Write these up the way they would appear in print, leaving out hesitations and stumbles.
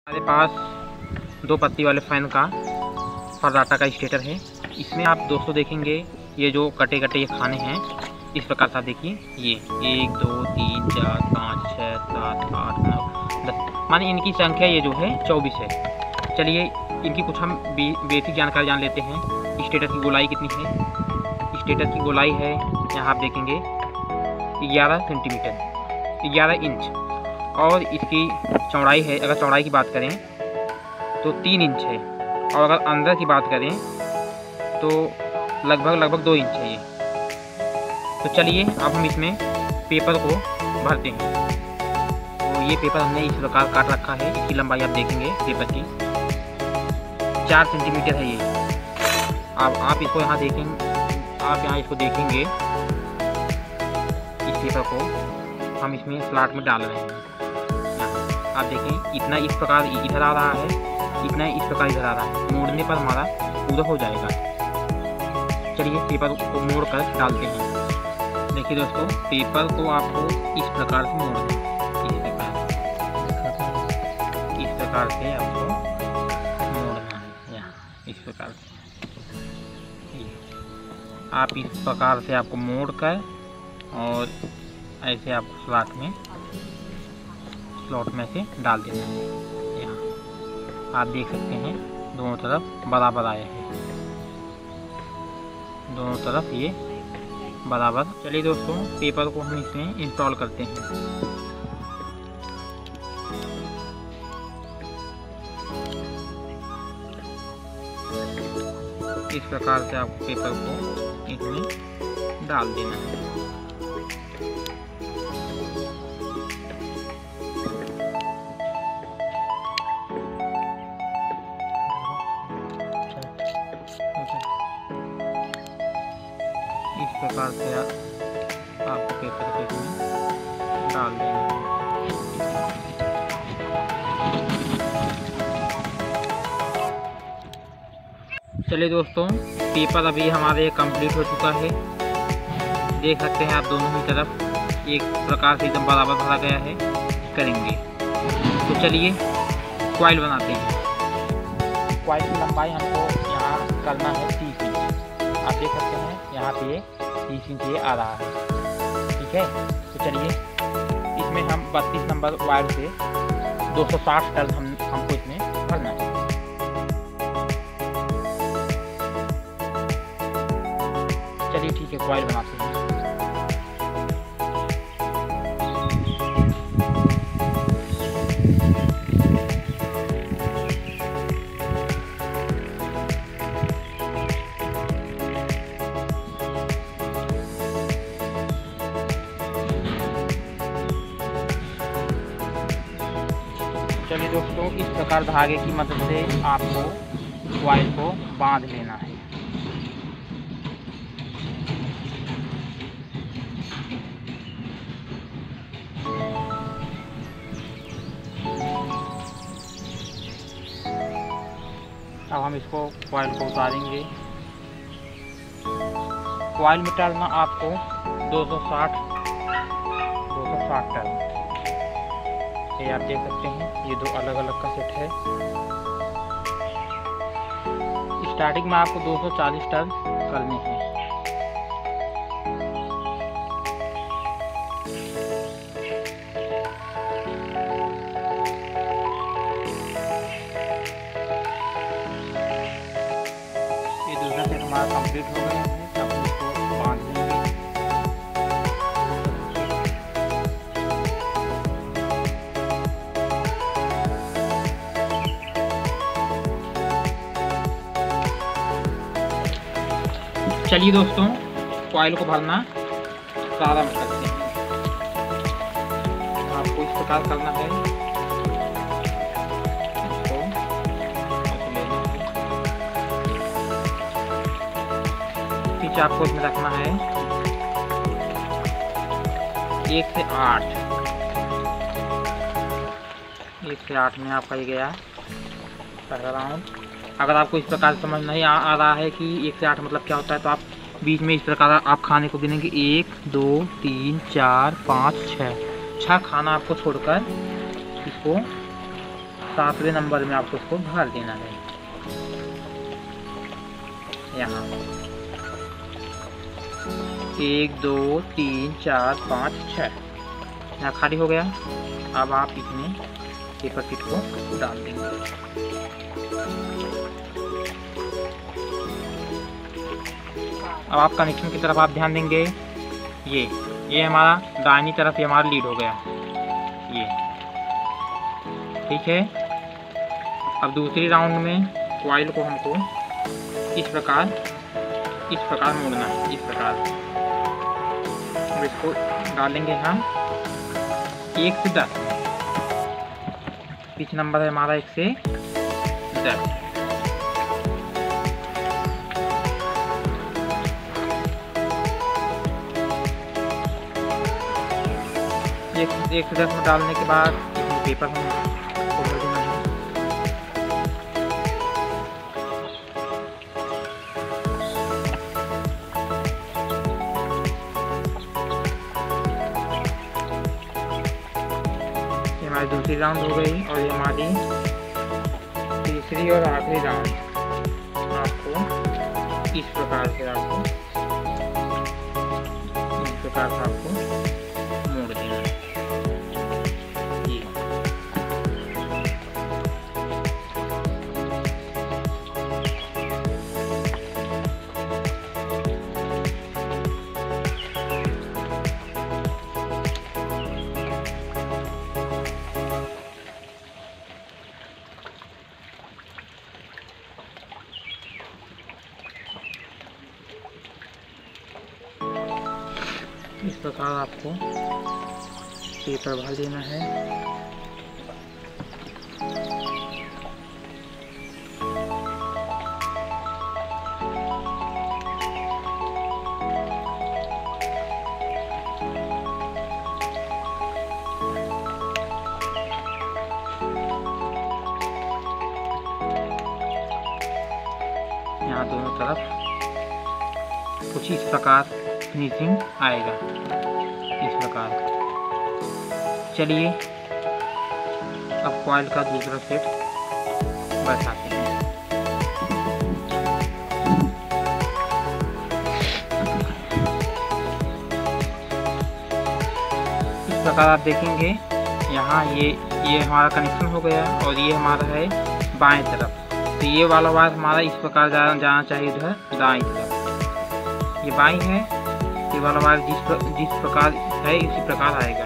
हमारे पास 2 पत्ती वाले फ़ैन का फर्राटा का स्टेटर है। इसमें आप दोस्तों देखेंगे ये जो कटे कटे ये खाने हैं, इस प्रकार से आप देखिए ये 1 2 3 4 5 6 7 8 9 10 माने इनकी संख्या ये जो है 24 है। चलिए इनकी कुछ हम बेसिक जानकारी जान लेते हैं। स्टेटर की गोलाई कितनी है? स्टेटर की गोलाई है, यहाँ आप देखेंगे 11 सेंटीमीटर 11 इंच, और इसकी चौड़ाई है, अगर चौड़ाई की बात करें तो 3 इंच है, और अगर अंदर की बात करें तो लगभग 2 इंच है ये। तो चलिए अब हम इसमें पेपर को भरते हैं। तो ये पेपर हमने इस प्रकार काट रखा है। इसकी लंबाई आप देखेंगे पेपर की 4 सेंटीमीटर है ये। अब आप इसको यहाँ देखेंगे, आप यहाँ इसको देखेंगे, इस पेपर को हम इसमें स्लॉट में डाल रहे हैं। आप देखें इतना इस प्रकार इधर आ रहा है, इतना इस प्रकार इधर आ रहा है। मोड़ने पर हमारा पूरा हो जाएगा। चलिए पेपर को मोड़ कर डालते हैं। देखिए दोस्तों, पेपर को आपको इस प्रकार से मोड़ना है, इस प्रकार से आपको मोड़ना है, यहाँ इस प्रकार से। आप इस प्रकार से आपको मोड़ कर और ऐसे आपको स्लॉट में से डाल देना है। यहाँ आप देख सकते हैं दोनों तरफ बराबर आया है, दोनों तरफ ये बराबर। चलिए दोस्तों, पेपर को हम इसमें इंस्टॉल करते हैं। इस प्रकार से आपको पेपर को इसमें डाल देना है। इस प्रकार से आपको पेपर को इसमें डाल देना है। चलिए दोस्तों, पेपर अभी हमारे कंप्लीट हो चुका है। देख सकते हैं आप दोनों ही तरफ एक प्रकार से एकदम बराबर भरा गया है। करेंगे तो चलिए कॉइल बनाते हैं। कॉइल की लंबाई हमको यहाँ करना है 30 इंच। आप देख सकते हैं यहाँ पे 30 इंच ये आ रहा है, ठीक है। तो चलिए इसमें हम 32 नंबर वायर से 260 टर्न हमको इसमें भरना है। चलिए ठीक है, कॉइल बनाते हैं। चलिए दोस्तों, इस प्रकार धागे की मदद से आपको कॉइल को बांध लेना है। अब हम इसको कॉइल को उतारेंगे। कॉइल में डालना आपको 260 टर्न। ये आप देख सकते हैं, ये 2 अलग अलग का सेट है। स्टार्टिंग में आपको 240 टर्न करने हैं। ये दूसरा सेट हमारा कंप्लीट हो गया है। अब इसको बांध लेंगे। चलिए दोस्तों, कॉइल को भरना प्रारंभ करते हैं। आपको इस प्रकार करना है, इसको पीछे आपको इसमें रखना है 1 से 8। 1 से 8 में आपका ये गया पहला राउंड। अगर आपको इस प्रकार समझ नहीं आ रहा है कि 1 से 8 मतलब क्या होता है, तो आप बीच में इस प्रकार आप खाने को गिनेंगे 1 2 3 4 5 6 खाना आपको छोड़कर इसको 7वें नंबर में आपको उसको भर देना है। यहाँ 1 2 3 4 5 6 यहाँ खाली हो गया। अब आप इसमें पेपर शीट को डाल देंगे। अब आप कनेक्शन की तरफ आप ध्यान देंगे। ये हमारा दाहिनी तरफ ये हमारा लीड हो गया, ये ठीक है। अब दूसरी राउंड में कॉइल को हमको इस प्रकार मोड़ना है, इस प्रकार। अब इसको डालेंगे हम 1 से 10। पिच नंबर है हमारा 1 से 10। एक से 10 में डालने के बाद इसमें पेपर हम भर देना है। ये हमारी दूसरी राउंड हो गई और ये हमारी तीसरी और आखिरी राउंड। आपको इस प्रकार से आपको मोड़ देना है। इस प्रकार आपको पेपर भर देना है। यहाँ दोनों तरफ कुछ इस प्रकार फिनिशिंग आएगा, इस प्रकार। चलिए अब कॉइल का दूसरा सेट बैठाते हैं। इस प्रकार आप देखेंगे यहाँ ये हमारा कनेक्शन हो गया और ये हमारा है बाएं तरफ। तो ये वाला वायर हमारा इस प्रकार जाना चाहिए उधर दाएं तरफ। ये बाईं है, ये वाला वायर जिस प्रकार है इसी प्रकार आएगा।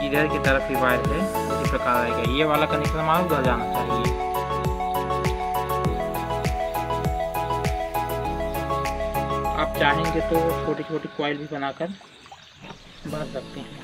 इधर की तरफ भी वायर है, इसी प्रकार आएगा। ये वाला कनेक्शन हमारा उधर जाना चाहिए। आप चाहेंगे तो छोटी छोटी कॉइल भी बनाकर भर सकते हैं।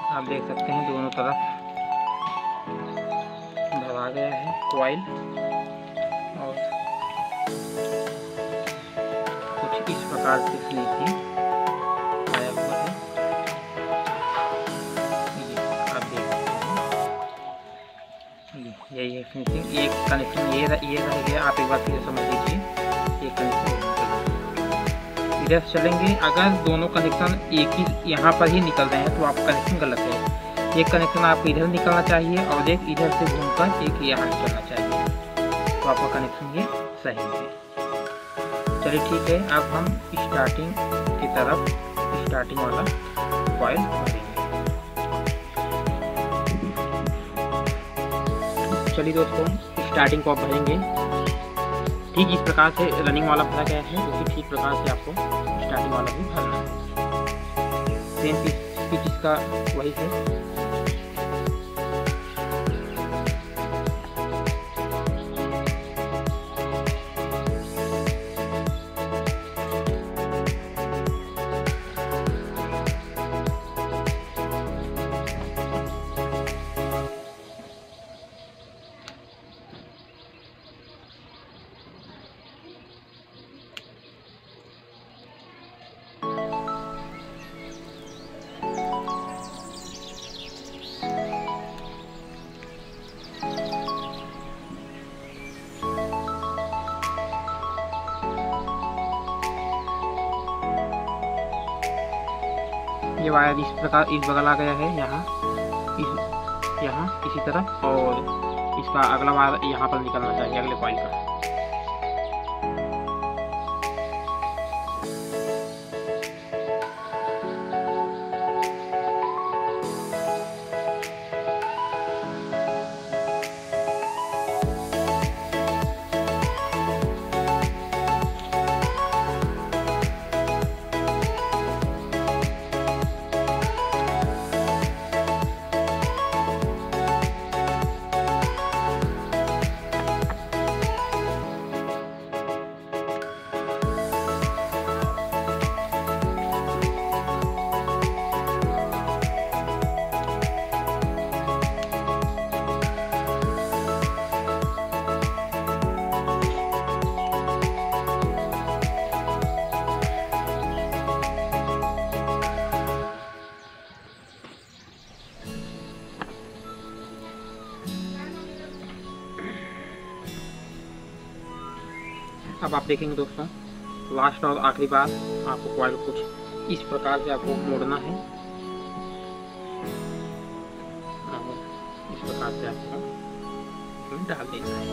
आप देख सकते हैं दोनों तरफ भरा गया है कॉइल और कुछ इस प्रकार से फिनिशिंग आया हुआ है। ये आप देख सकते हैं, यही है फिनिशिंग। एक कनेक्शन ये रह गया। आप एक बार फिर समझ लीजिए, ये कनेक्शन इधर से चलेंगे। अगर दोनों कनेक्शन एक ही यहाँ पर ही निकल रहे हैं तो आपका कनेक्शन गलत है। एक कनेक्शन आपको इधर निकलना चाहिए और एक इधर से घूमकर एक यहाँ निकलना चाहिए, तो आपका कनेक्शन ये सही है। चलिए ठीक है, अब हम स्टार्टिंग की तरफ स्टार्टिंग वाला कॉइल भरेंगे। चलिए दोस्तों, स्टार्टिंग को आप भरेंगे ठीक इस प्रकार से। रनिंग वाला भरा गया है, उसी ठीक प्रकार से आपको स्टार्टिंग वाला भी भरना है। सेम पिच इसका वही है। ये वायर इस प्रकार इस बगल आ गया है, यहाँ इसी तरह, और इसका अगला वायर यहाँ पर निकलना चाहिए अगले कॉइल का। अब आप देखेंगे दोस्तों, लास्ट और आखिरी बार आपको कॉइल कुछ इस प्रकार से आपको मोड़ना है, और इस प्रकार से आपको इसमें डाल देना है।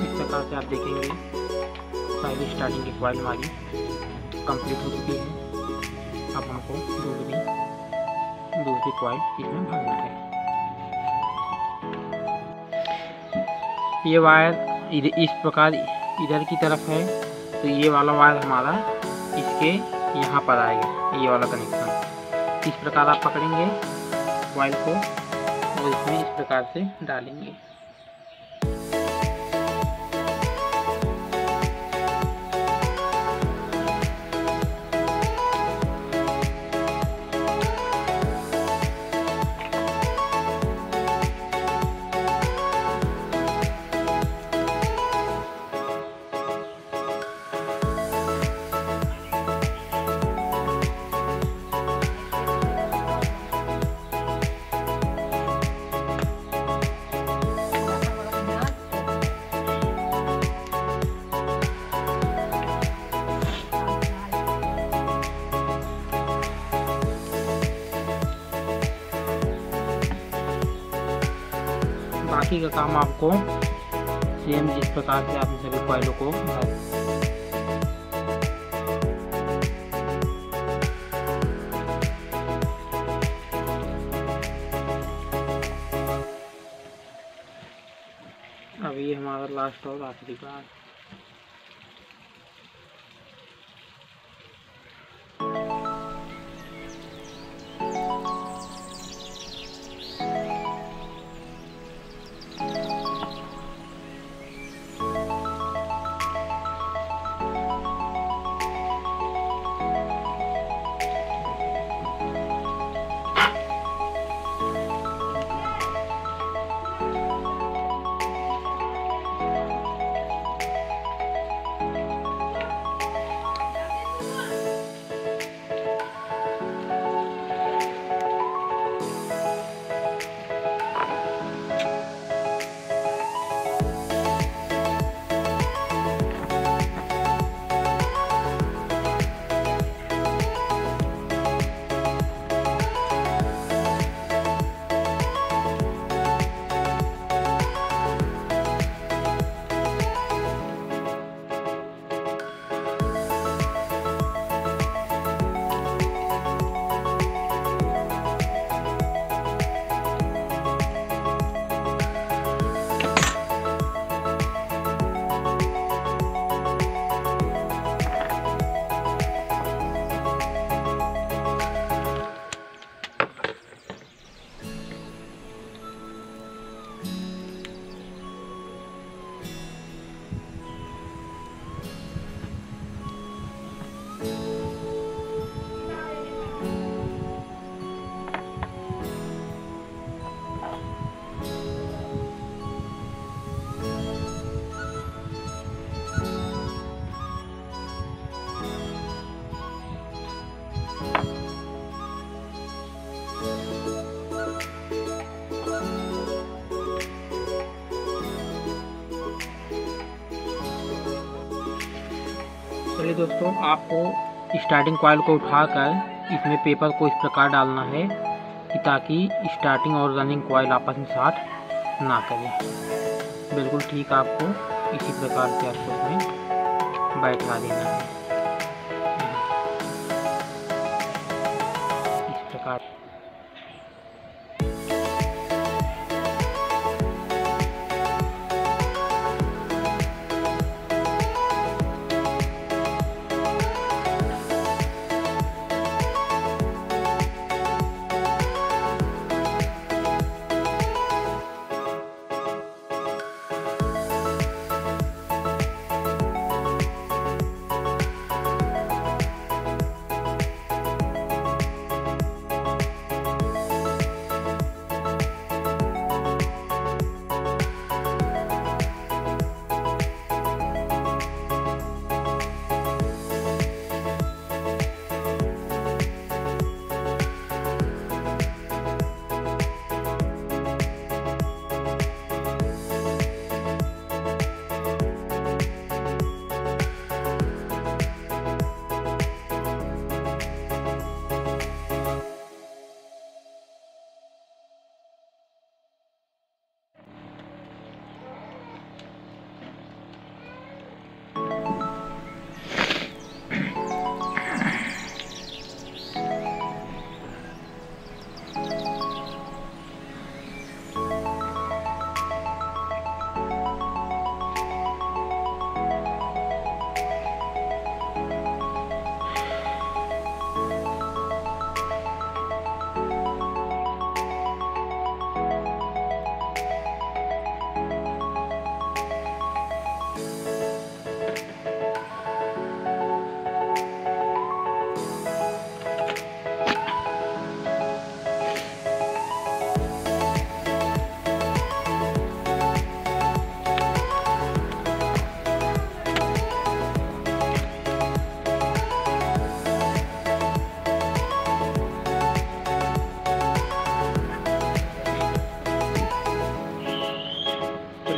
इस प्रकार से आप देखेंगे पहली स्टार्टिंग की कॉइल हमारी कंप्लीट हो चुकी है। अब हमको दूसरी कॉइल इसमें भरना है। ये वायर इस प्रकार इधर की तरफ है, तो ये वाला वायर हमारा इसके यहाँ पर आएगा, ये वाला कनेक्शन। इस प्रकार आप पकड़ेंगे कॉइल को और इसमें इस प्रकार से डालेंगे। बाकी का काम आपको सेम जिस प्रकार से आपने सभी कॉइलों को अब ये हमारा लास्ट और आखिरी बार। चलिए दोस्तों, आपको स्टार्टिंग कॉइल को उठाकर इसमें पेपर को इस प्रकार डालना है कि ताकि स्टार्टिंग और रनिंग कॉइल आपस में साथ ना करें। बिल्कुल ठीक आपको इसी प्रकार से आपको इसमें बैठा देना है इस प्रकार।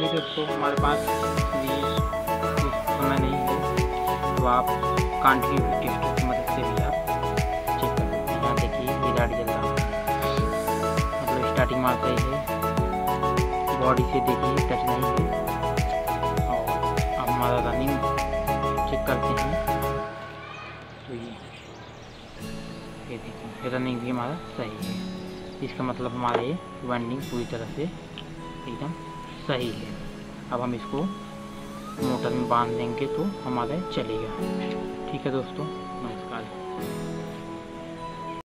दोस्तों, हमारे पास भी समय नहीं है तो आप कांटिन्यू टेस्टर की मदद से भी आप चेक कर सकते हैं। यहाँ देखिए ये गाड़ी चल रहा है, मतलब स्टार्टिंग मार सही है, बॉडी से देखिए टच नहीं है। और अब हमारा रनिंग चेक करते हैं तो ये देखिए रनिंग भी हमारा सही है। इसका मतलब हमारा ये वाइंडिंग पूरी तरह से एकदम सही है। अब हम इसको मोटर में बांध देंगे तो हमारा चलेगा। ठीक है दोस्तों, नमस्कार।